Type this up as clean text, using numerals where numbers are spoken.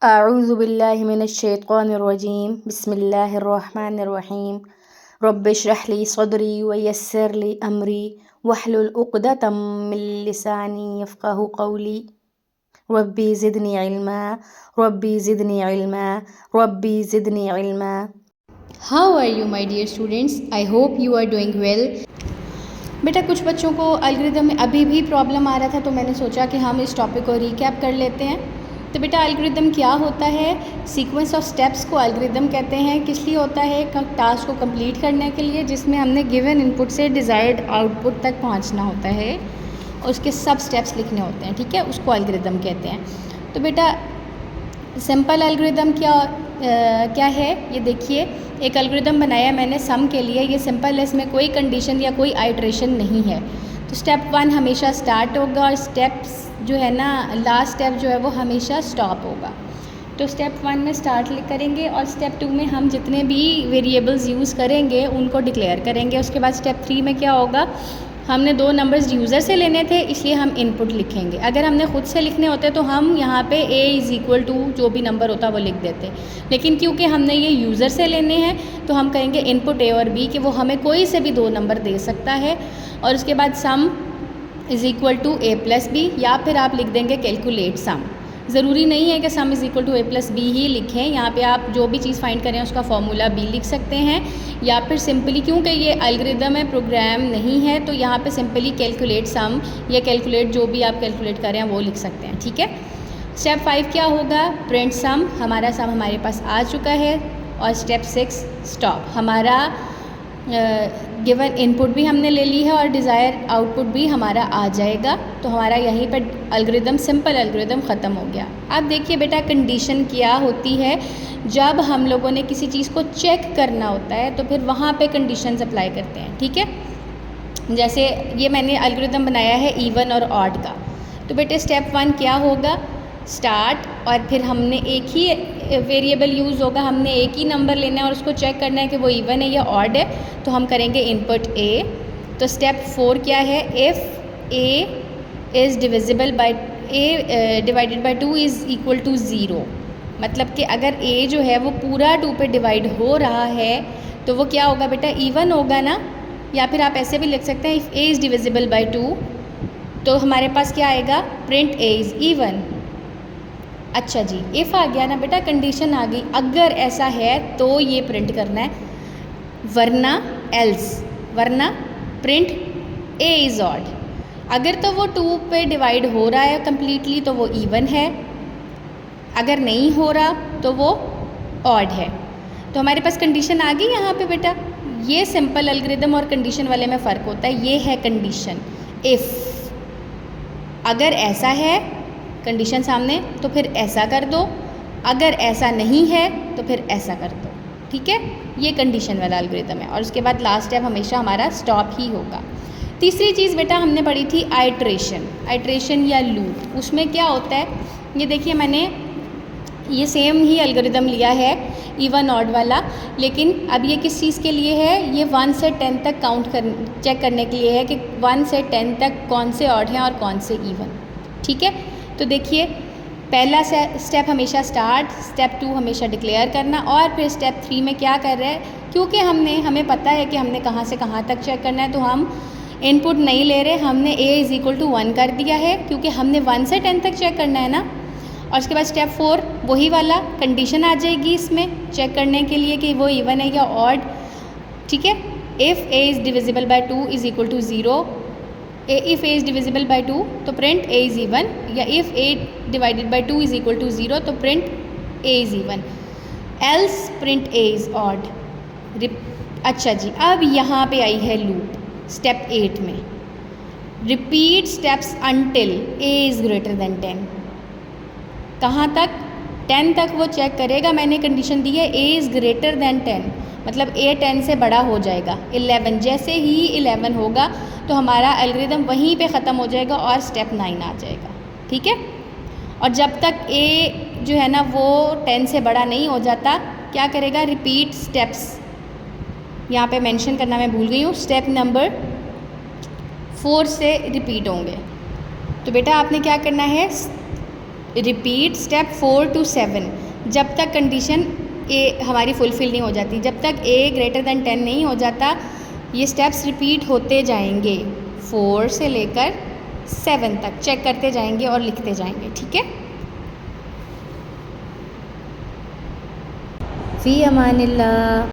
अऊज़ु बिल्लाहि मिनश्शैतानिर्रजीम बिस्मिल्लाहिर्रहमानिर्रहीम रब्बि इश्रह ली सदरी व यस्सिर ली अमरी वहलुल उक़दतम मिन लिसानी यफ़क़हू क़ौली रब्बी ज़िदनी इल्मा रब्बी ज़िदनी इल्मा रब्बी ज़िदनी इल्मा। How are you my dear students, I hope you are doing well. बेटा कुछ बच्चों को एल्गोरिदम में अभी भी प्रॉब्लम आ रहा था, तो मैंने सोचा कि हम इस टॉपिक को रिकैप कर लेते हैं। तो बेटा एल्गोरिदम क्या होता है? सीक्वेंस ऑफ स्टेप्स को एल्गोरिदम कहते हैं। किस लिए होता है? टास्क को कंप्लीट करने के लिए, जिसमें हमने गिवन इनपुट से डिज़ायर्ड आउटपुट तक पहुंचना होता है और उसके सब स्टेप्स लिखने होते हैं। ठीक है, उसको एल्गोरिदम कहते हैं। तो बेटा सिंपल एल्गोरिदम क्या है? ये देखिए, एक एल्गोरिदम बनाया मैंने सम के लिए। ये सिंपल है, इसमें कोई कंडीशन या कोई आइट्रेशन नहीं है। तो स्टेप 1 हमेशा स्टार्ट होगा और स्टेप्स जो है ना, लास्ट स्टेप जो है वो हमेशा स्टॉप होगा। तो स्टेप 1 में स्टार्ट करेंगे और स्टेप 2 में हम जितने भी वेरिएबल्स यूज़ करेंगे उनको डिक्लेयर करेंगे। उसके बाद स्टेप 3 में क्या होगा, हमने 2 नंबर्स यूज़र से लेने थे, इसलिए हम इनपुट लिखेंगे। अगर हमने खुद से लिखने होते तो हम यहाँ पे a इज़ इक्वल टू जो भी नंबर होता वो लिख देते, लेकिन क्योंकि हमने ये यूज़र से लेने हैं तो हम कहेंगे इनपुट a और b कि वो हमें कोई से भी 2 नंबर दे सकता है। और उसके बाद sum is equal to a plus b, या फिर आप लिख देंगे कैलकुलेट सम। ज़रूरी नहीं है कि sum is equal to a plus B ही लिखें, यहाँ पे आप जो भी चीज़ फाइंड करें उसका फॉर्मूला b लिख सकते हैं, या फिर सिंपली, क्योंकि ये एल्गोरिदम है, प्रोग्राम नहीं है, तो यहाँ पे सिंपली कैलकुलेट सम या कैलकुलेट जो भी आप कैलकुलेट करें वो लिख सकते हैं। ठीक है। स्टेप 5 क्या होगा? प्रिंट सम। हमारा सम हमारे पास आ चुका है। और स्टेप 6 स्टॉप। हमारा गिवन इनपुट भी हमने ले ली है और डिज़ायर आउटपुट भी हमारा आ जाएगा। तो हमारा यहीं पर एल्गोरिदम, सिंपल एल्गोरिदम ख़त्म हो गया। अब देखिए बेटा, कंडीशन क्या होती है? जब हम लोगों ने किसी चीज़ को चेक करना होता है तो फिर वहाँ पे कंडीशंस अप्लाई करते हैं। ठीक है, जैसे ये मैंने एल्गोरिदम बनाया है इवन और ऑड का। तो बेटे स्टेप 1 क्या होगा? स्टार्ट, और फिर हमने एक ही वेरिएबल यूज़ होगा, हमने एक ही नंबर लेना है और उसको चेक करना है कि वो इवन है या ऑड है, तो हम करेंगे इनपुट a। तो स्टेप 4 क्या है? If a is divisible by a divided by 2 is equal to 0, मतलब कि अगर a जो है वो पूरा 2 पे डिवाइड हो रहा है तो वो क्या होगा बेटा? इवन होगा ना। या फिर आप ऐसे भी लिख सकते हैं, if a is divisible by 2, तो हमारे पास क्या आएगा? Print a is even. अच्छा जी, इफ़ आ गया ना बेटा, कंडीशन आ गई। अगर ऐसा है तो ये प्रिंट करना है, वरना एल्स, वरना प्रिंट a इज़ ऑड। अगर तो वो 2 पे डिवाइड हो रहा है कम्प्लीटली तो वो इवन है, अगर नहीं हो रहा तो वो ऑड है। तो हमारे पास कंडीशन आ गई यहाँ पे बेटा। ये सिंपल एल्गोरिदम और कंडीशन वाले में फ़र्क होता है। ये है कंडीशन इफ़। अगर ऐसा है कंडीशन सामने तो फिर ऐसा कर दो, अगर ऐसा नहीं है तो फिर ऐसा कर दो। ठीक है, ये कंडीशन वाला एल्गोरिदम है। और उसके बाद लास्ट स्टेप हमेशा हमारा स्टॉप ही होगा। तीसरी चीज़ बेटा हमने पढ़ी थी आइट्रेशन, आइट्रेशन या लूप। उसमें क्या होता है, ये देखिए मैंने ये सेम ही एल्गोरिदम लिया है इवन ऑड वाला, लेकिन अब ये किस चीज़ के लिए है? ये 1 से 10 तक चेक करने के लिए है कि 1 से 10 तक कौन से ऑड हैं और कौन से इवन। ठीक है, तो देखिए पहला स्टेप हमेशा स्टार्ट, स्टेप 2 हमेशा डिक्लेयर करना, और फिर स्टेप 3 में क्या कर रहे हैं, क्योंकि हमें पता है कि हमने कहाँ से कहाँ तक चेक करना है, तो हम इनपुट नहीं ले रहे, हमने a इज़ इक्वल टू 1 कर दिया है, क्योंकि हमने 1 से 10 तक चेक करना है ना। और उसके बाद स्टेप 4 वही वाला कंडीशन आ जाएगी इसमें चेक करने के लिए कि वो इवन है या ऑड। ठीक है, if a is divisible by 2 is equal to 0, if a is divisible by 2 तो प्रिंट a इज़ इवन, या if a divided by 2 is equal to 0 तो print a is even, else print a is odd. अच्छा जी, अब यहाँ पे आई है loop step 8 में। Repeat steps until a is greater than 10। कहाँ तक? 10 तक वो चेक करेगा। मैंने कंडीशन दी है a इज़ ग्रेटर देन 10, मतलब a 10 से बड़ा हो जाएगा। 11, जैसे ही 11 होगा तो हमारा एल्गोरिदम वहीं पे ख़त्म हो जाएगा और स्टेप 9 आ जाएगा। ठीक है, और जब तक a जो है ना वो 10 से बड़ा नहीं हो जाता, क्या करेगा? रिपीट स्टेप्स, यहाँ पे मेंशन करना मैं भूल गई हूँ, स्टेप नंबर 4 से रिपीट होंगे। तो बेटा आपने क्या करना है, रिपीट स्टेप 4 to 7 जब तक कंडीशन ए हमारी फुलफ़िल नहीं हो जाती, जब तक ए ग्रेटर दैन 10 नहीं हो जाता, ये स्टेप्स रिपीट होते जाएंगे 4 से लेकर 7 तक चेक करते जाएंगे और लिखते जाएंगे, ठीक है। फ़ी अमानिल्लाह।